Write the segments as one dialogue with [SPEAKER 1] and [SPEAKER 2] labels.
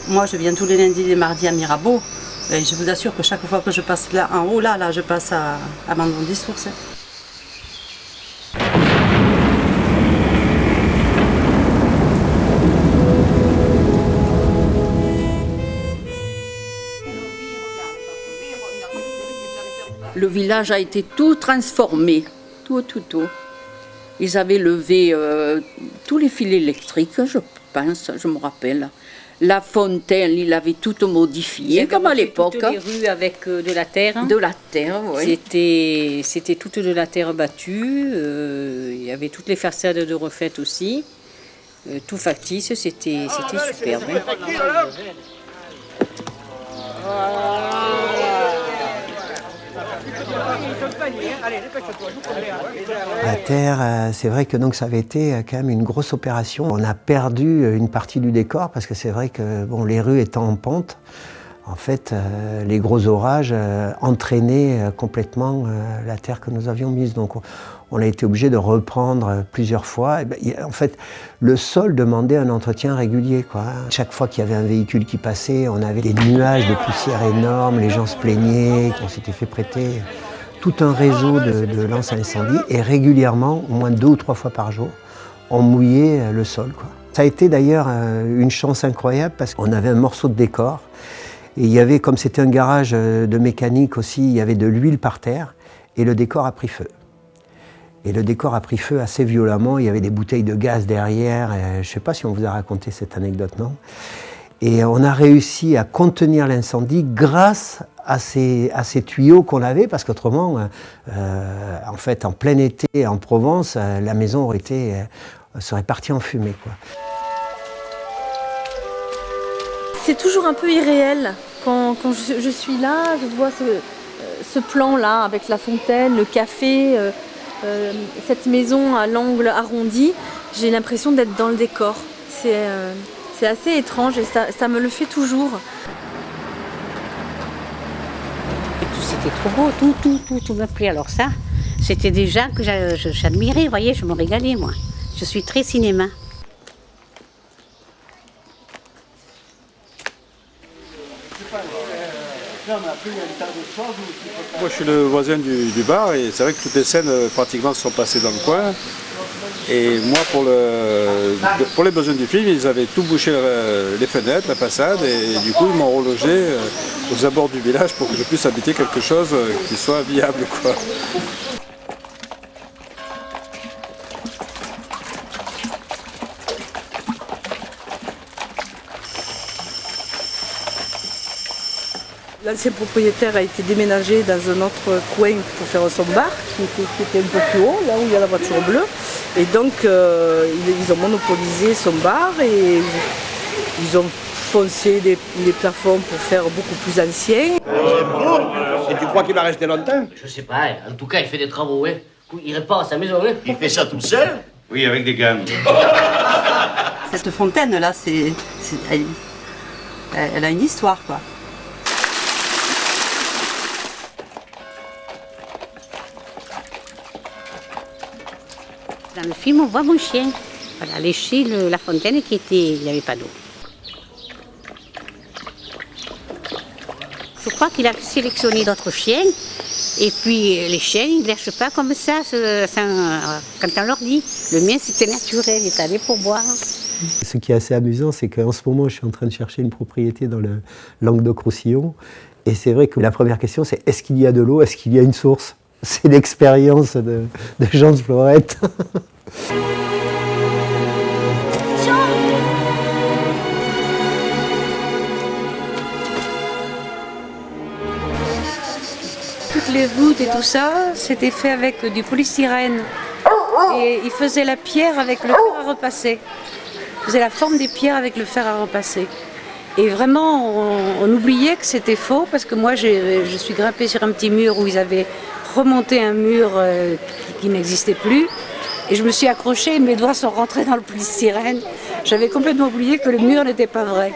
[SPEAKER 1] Moi, je viens tous les lundis et les mardis à Mirabeau. Et je vous assure que chaque fois que je passe là en haut, là je passe à Mandon des Sources.
[SPEAKER 2] Le village a été tout transformé, tout. Ils avaient levé tous les fils électriques, je pense, je me rappelle. La fontaine, ils l'avaient toute modifiée, comme à l'époque.
[SPEAKER 3] Toutes les rues avec de la terre.
[SPEAKER 2] De la terre, oui.
[SPEAKER 3] C'était toute de la terre battue. Il y avait toutes les façades de refaites aussi. Tout factice, c'était superbe.
[SPEAKER 4] La terre, c'est vrai que donc ça avait été quand même une grosse opération. On a perdu une partie du décor parce que c'est vrai que bon, les rues étant en pente, en fait, les gros orages entraînaient complètement la terre que nous avions mise. Donc on a été obligé de reprendre plusieurs fois. Et ben, en fait, le sol demandait un entretien régulier, quoi. Chaque fois qu'il y avait un véhicule qui passait, on avait des nuages de poussière énormes, les gens se plaignaient, on s'était fait prêter tout un réseau de lances à incendie et régulièrement, au moins 2 ou 3 fois par jour, on mouillait le sol, quoi. Ça a été d'ailleurs une chance incroyable parce qu'on avait un morceau de décor et il y avait, comme c'était un garage de mécanique aussi, il y avait de l'huile par terre et le décor a pris feu. Et le décor a pris feu assez violemment, il y avait des bouteilles de gaz derrière, je ne sais pas si on vous a raconté cette anecdote, non ? Et on a réussi à contenir l'incendie grâce à ces tuyaux qu'on avait, parce qu'autrement, en fait, en plein été en Provence, la maison serait partie en fumée, quoi.
[SPEAKER 5] C'est toujours un peu irréel. Quand je suis là, je vois ce plan-là avec la fontaine, le café, cette maison à l'angle arrondi. J'ai l'impression d'être dans le décor. C'est assez étrange et ça me le fait toujours.
[SPEAKER 3] C'était trop beau, tout me plaît. Alors ça, c'était déjà que j'admirais, vous voyez, je me régalais moi. Je suis très cinéma.
[SPEAKER 6] Moi je suis le voisin du bar et c'est vrai que toutes les scènes pratiquement sont passées dans le coin. Et moi pour les besoins du film, ils avaient tout bouché les fenêtres, la façade et du coup ils m'ont relogé aux abords du village pour que je puisse habiter quelque chose qui soit viable, quoi.
[SPEAKER 7] L'ancien propriétaire a été déménagé dans un autre coin pour faire son bar, qui était un peu plus haut, là où il y a la voiture bleue. Et donc, ils ont monopolisé son bar et ils ont foncé les plafonds pour faire beaucoup plus ancien.
[SPEAKER 8] Et tu crois qu'il va rester longtemps?
[SPEAKER 9] Je sais pas, en tout cas, il fait des travaux, hein. Il répare sa maison, hein.
[SPEAKER 8] Il fait ça tout seul?
[SPEAKER 10] Oui, avec des gammes.
[SPEAKER 1] Cette fontaine-là, elle a une histoire, quoi.
[SPEAKER 3] Dans le film, on voit mon chien. Voilà, lécher la fontaine il n'y avait pas d'eau. Je crois qu'il a sélectionné d'autres chiens. Et puis les chiens, ils ne lèchent pas comme ça quand on leur dit. Le mien, c'était naturel, il est allé pour boire.
[SPEAKER 4] Ce qui est assez amusant, c'est qu'en ce moment, je suis en train de chercher une propriété dans le Languedoc-Roussillon. Et c'est vrai que la première question, c'est est-ce qu'il y a de l'eau, est-ce qu'il y a une source? C'est l'expérience de Jean de Florette.
[SPEAKER 11] Toutes les voûtes et tout ça, c'était fait avec du polystyrène. Et il faisait la pierre avec le fer à repasser. Il faisait la forme des pierres avec le fer à repasser. Et vraiment, on oubliait que c'était faux, parce que moi, je suis grimpée sur un petit mur où ils avaient remonté un mur qui n'existait plus. Et je me suis accrochée et mes doigts sont rentrés dans le polystyrène. J'avais complètement oublié que le mur n'était pas vrai.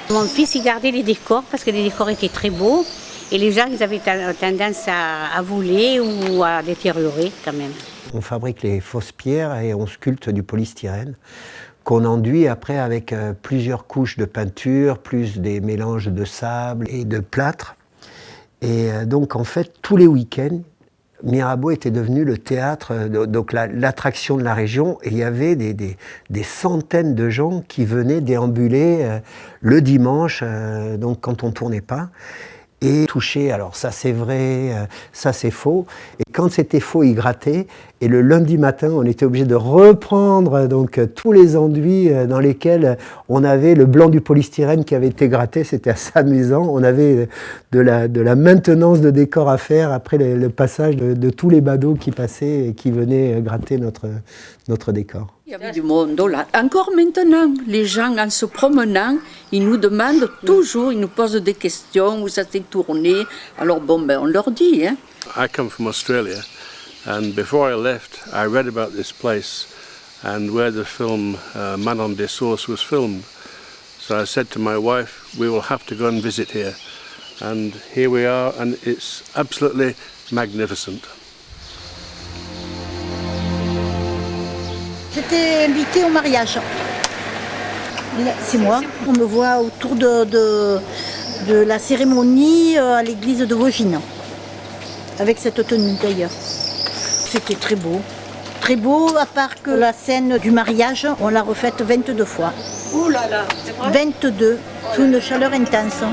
[SPEAKER 3] Mon fils, il gardait les décors, parce que les décors étaient très beaux. Et les gens, ils avaient tendance à voler ou à détériorer quand même.
[SPEAKER 4] On fabrique les fausses pierres et on sculpte du polystyrène qu'on enduit après avec plusieurs couches de peinture, plus des mélanges de sable et de plâtre. Et donc en fait, tous les week-ends, Mirabeau était devenu le théâtre, donc l'attraction de la région, et il y avait des centaines de gens qui venaient déambuler le dimanche, donc quand on ne tournait pas, et toucher, alors ça c'est vrai, ça c'est faux, et quand c'était faux, ils grattaient, et le lundi matin, on était obligé de reprendre donc tous les enduits dans lesquels on avait le blanc du polystyrène qui avait été gratté, c'était assez amusant, on avait de la maintenance de décor à faire après le passage de tous les badauds qui passaient et qui venaient gratter notre décor.
[SPEAKER 2] Il y avait du monde là. Encore maintenant, les gens en se promenant, ils nous demandent toujours, ils nous posent des questions, où ça s'est tourné. Alors bon, ben on leur dit. Hein.
[SPEAKER 10] I come from Australia, and before I left, I read about this place and where the film Manon des Sources was filmed. So I said to my wife, we will have to go and visit here. And here we are, and it's absolutely magnificent.
[SPEAKER 12] J'étais invitée au mariage. C'est moi. On me voit autour de la cérémonie à l'église de Vaugines. Avec cette tenue d'ailleurs. C'était très beau. Très beau, à part que la scène du mariage, on l'a refaite 22 fois.
[SPEAKER 2] Ouh là là, c'est vrai ?
[SPEAKER 12] 22, sous une chaleur intense.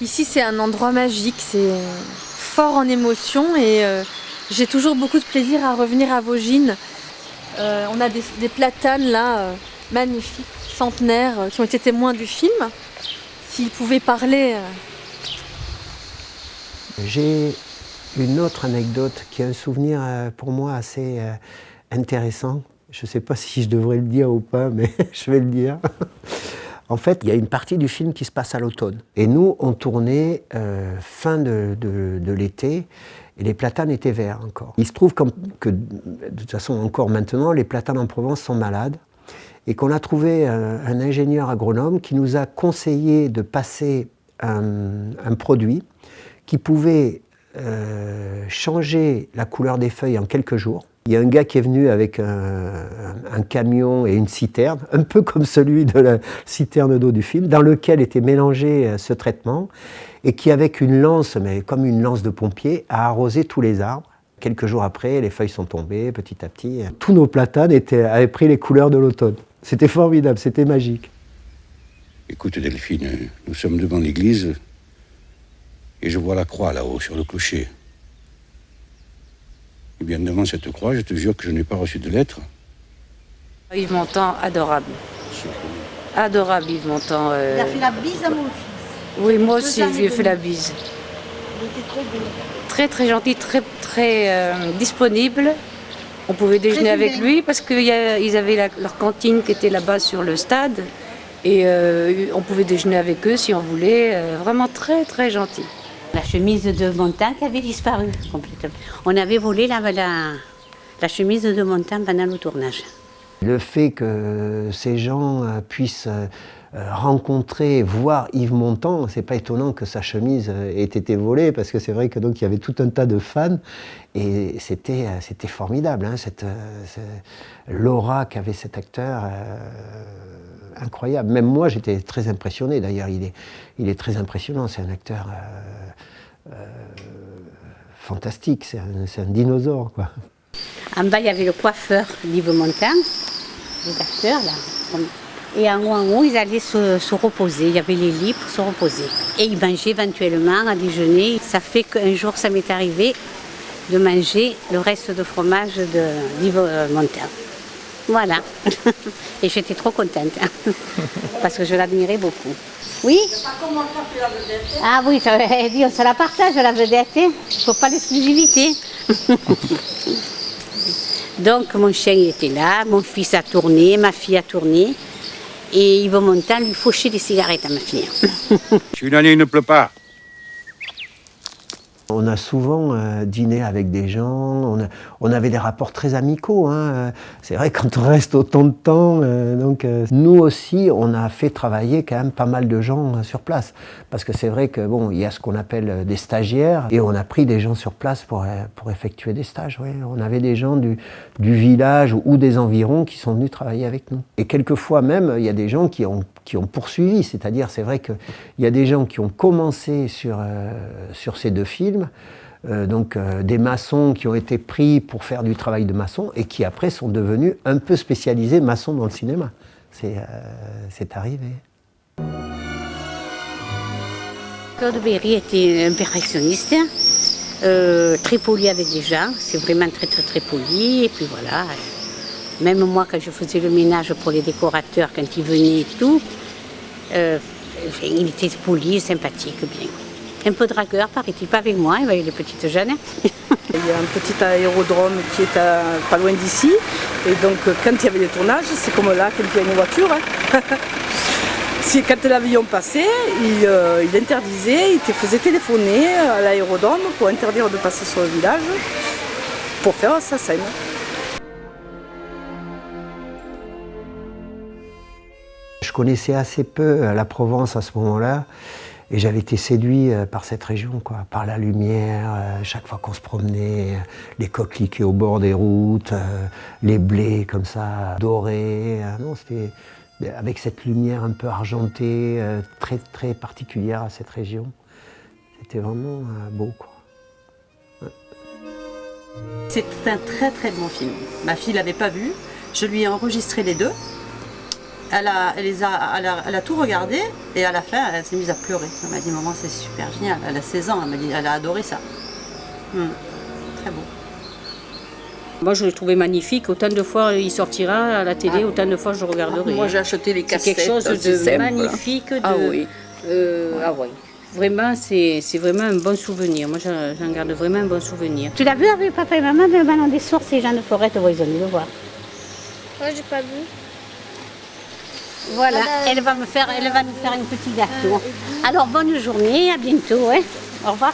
[SPEAKER 5] Ici, c'est un endroit magique, c'est fort en émotion et j'ai toujours beaucoup de plaisir à revenir à Vaugines. On a des platanes là, magnifiques, centenaires, qui ont été témoins du film. S'ils pouvaient parler.
[SPEAKER 4] J'ai une autre anecdote qui est un souvenir pour moi assez intéressant. Je ne sais pas si je devrais le dire ou pas, mais je vais le dire. En fait, il y a une partie du film qui se passe à l'automne. Et nous, on tournait fin de l'été, et les platanes étaient verts encore. Il se trouve que, de toute façon, encore maintenant, les platanes en Provence sont malades, et qu'on a trouvé un ingénieur agronome qui nous a conseillé de passer un produit qui pouvait changer la couleur des feuilles en quelques jours. Il y a un gars qui est venu avec un camion et une citerne, un peu comme celui de la citerne d'eau du film, dans lequel était mélangé ce traitement, et qui, avec une lance, mais comme une lance de pompier, a arrosé tous les arbres. Quelques jours après, les feuilles sont tombées petit à petit. Tous nos platanes avaient pris les couleurs de l'automne. C'était formidable, c'était magique.
[SPEAKER 13] Écoute Delphine, nous sommes devant l'église et je vois la croix là-haut sur le clocher. Et bien devant cette croix, je te jure que je n'ai pas reçu de lettre.
[SPEAKER 11] Yves Montand, adorable. Adorable Yves Montand.
[SPEAKER 12] Il a fait la bise à mon fils.
[SPEAKER 11] Oui, moi aussi, je lui ai fait la bise.
[SPEAKER 12] Il était très beau.
[SPEAKER 11] Très très gentil, très disponible. On pouvait déjeuner avec lui parce qu'ils avaient leur cantine qui était là-bas sur le stade. Et on pouvait déjeuner avec eux si on voulait. Vraiment très très gentil.
[SPEAKER 3] La chemise de Montand qui avait disparu complètement. On avait volé la chemise de Montand pendant le tournage.
[SPEAKER 4] Le fait que ces gens puissent rencontrer, voir Yves Montand, c'est pas étonnant que sa chemise ait été volée, parce que c'est vrai que donc il y avait tout un tas de fans, et c'était formidable, hein, l'aura qu'avait cet acteur, incroyable. Même moi, j'étais très impressionné. D'ailleurs, il est très impressionnant. C'est un acteur fantastique. C'est un dinosaure, quoi.
[SPEAKER 3] En bas, il y avait le coiffeur d'Yves Montand, les acteurs là. Et en haut, ils allaient se reposer. Il y avait les lits pour se reposer. Et ils mangeaient éventuellement à déjeuner. Ça fait qu'un jour, ça m'est arrivé de manger le reste de fromage d'Yves Montand. Voilà. Et j'étais trop contente. Parce que je l'admirais beaucoup. Oui? Ah oui, tu avais dit, on se la partage la vedette. Il ne faut pas l'exclusivité. Donc mon chien il était là, mon fils a tourné, ma fille a tourné. Et Yves Montand lui fauchait des cigarettes à ma fille.
[SPEAKER 13] Si une année il ne pleut pas.
[SPEAKER 4] On a souvent dîné avec des gens, on avait des rapports très amicaux. Hein. C'est vrai quand on reste autant de temps, nous aussi on a fait travailler quand même pas mal de gens sur place. Parce que c'est vrai que bon, il y a ce qu'on appelle des stagiaires et on a pris des gens sur place pour effectuer des stages. Oui. On avait des gens du village ou des environs qui sont venus travailler avec nous. Et quelquefois même, il y a des gens qui ont poursuivi, c'est-à-dire c'est vrai qu'il y a des gens qui ont commencé sur ces deux films, des maçons qui ont été pris pour faire du travail de maçon et qui après sont devenus un peu spécialisés maçons dans le cinéma. C'est arrivé.
[SPEAKER 3] Claude Berry était un perfectionniste, très poli avec les gens, c'est vraiment très très très poli, et puis voilà. Même moi, quand je faisais le ménage pour les décorateurs, quand ils venaient et tout, il était poli, sympathique, bien. Un peu dragueur, paraît-il, pas avec moi, avec les petites jeunes.
[SPEAKER 7] Il y a un petit aérodrome qui est pas loin d'ici. Et donc, quand il y avait des tournages, c'est comme là, quand il y a une voiture. Hein. Quand l'avion passait, il interdisait, il te faisait téléphoner à l'aérodrome pour interdire de passer sur le village pour faire sa scène.
[SPEAKER 4] Je connaissais assez peu la Provence à ce moment-là et j'avais été séduit par cette région, quoi, par la lumière, chaque fois qu'on se promenait, les coquelicots au bord des routes, les blés comme ça, dorés. Non, c'était avec cette lumière un peu argentée, très, très particulière à cette région. C'était vraiment beau, quoi.
[SPEAKER 1] C'est un très très bon film. Ma fille ne l'avait pas vu, je lui ai enregistré les deux. Elle a tout regardé et à la fin, elle s'est mise à pleurer. Elle m'a dit, maman, c'est super génial. Elle a 16 ans, elle m'a dit, elle a adoré ça. Très beau.
[SPEAKER 2] Moi, je l'ai trouvé magnifique. Autant de fois il sortira à la télé, autant de fois je regarderai.
[SPEAKER 11] Moi, j'ai acheté les cassettes.
[SPEAKER 2] C'est quelque chose de
[SPEAKER 11] simple.
[SPEAKER 2] magnifique.
[SPEAKER 11] Ah oui.
[SPEAKER 2] Ah oui. Vraiment, c'est vraiment un bon souvenir. Moi, j'en garde vraiment un bon souvenir.
[SPEAKER 3] Tu l'as vu avec papa et maman, le ballon des sources et Jean de Forêt, ils ont dû le voir.
[SPEAKER 14] Moi, j'ai pas vu.
[SPEAKER 3] Voilà, elle va nous faire un petit gâteau. Alors, bonne journée, à bientôt. Hein. Au revoir.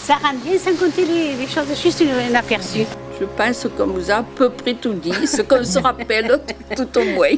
[SPEAKER 3] Ça rend bien sans compter les choses, juste un aperçu.
[SPEAKER 2] Je pense qu'on vous a à peu près tout dit, ce qu'on se rappelle tout au moins.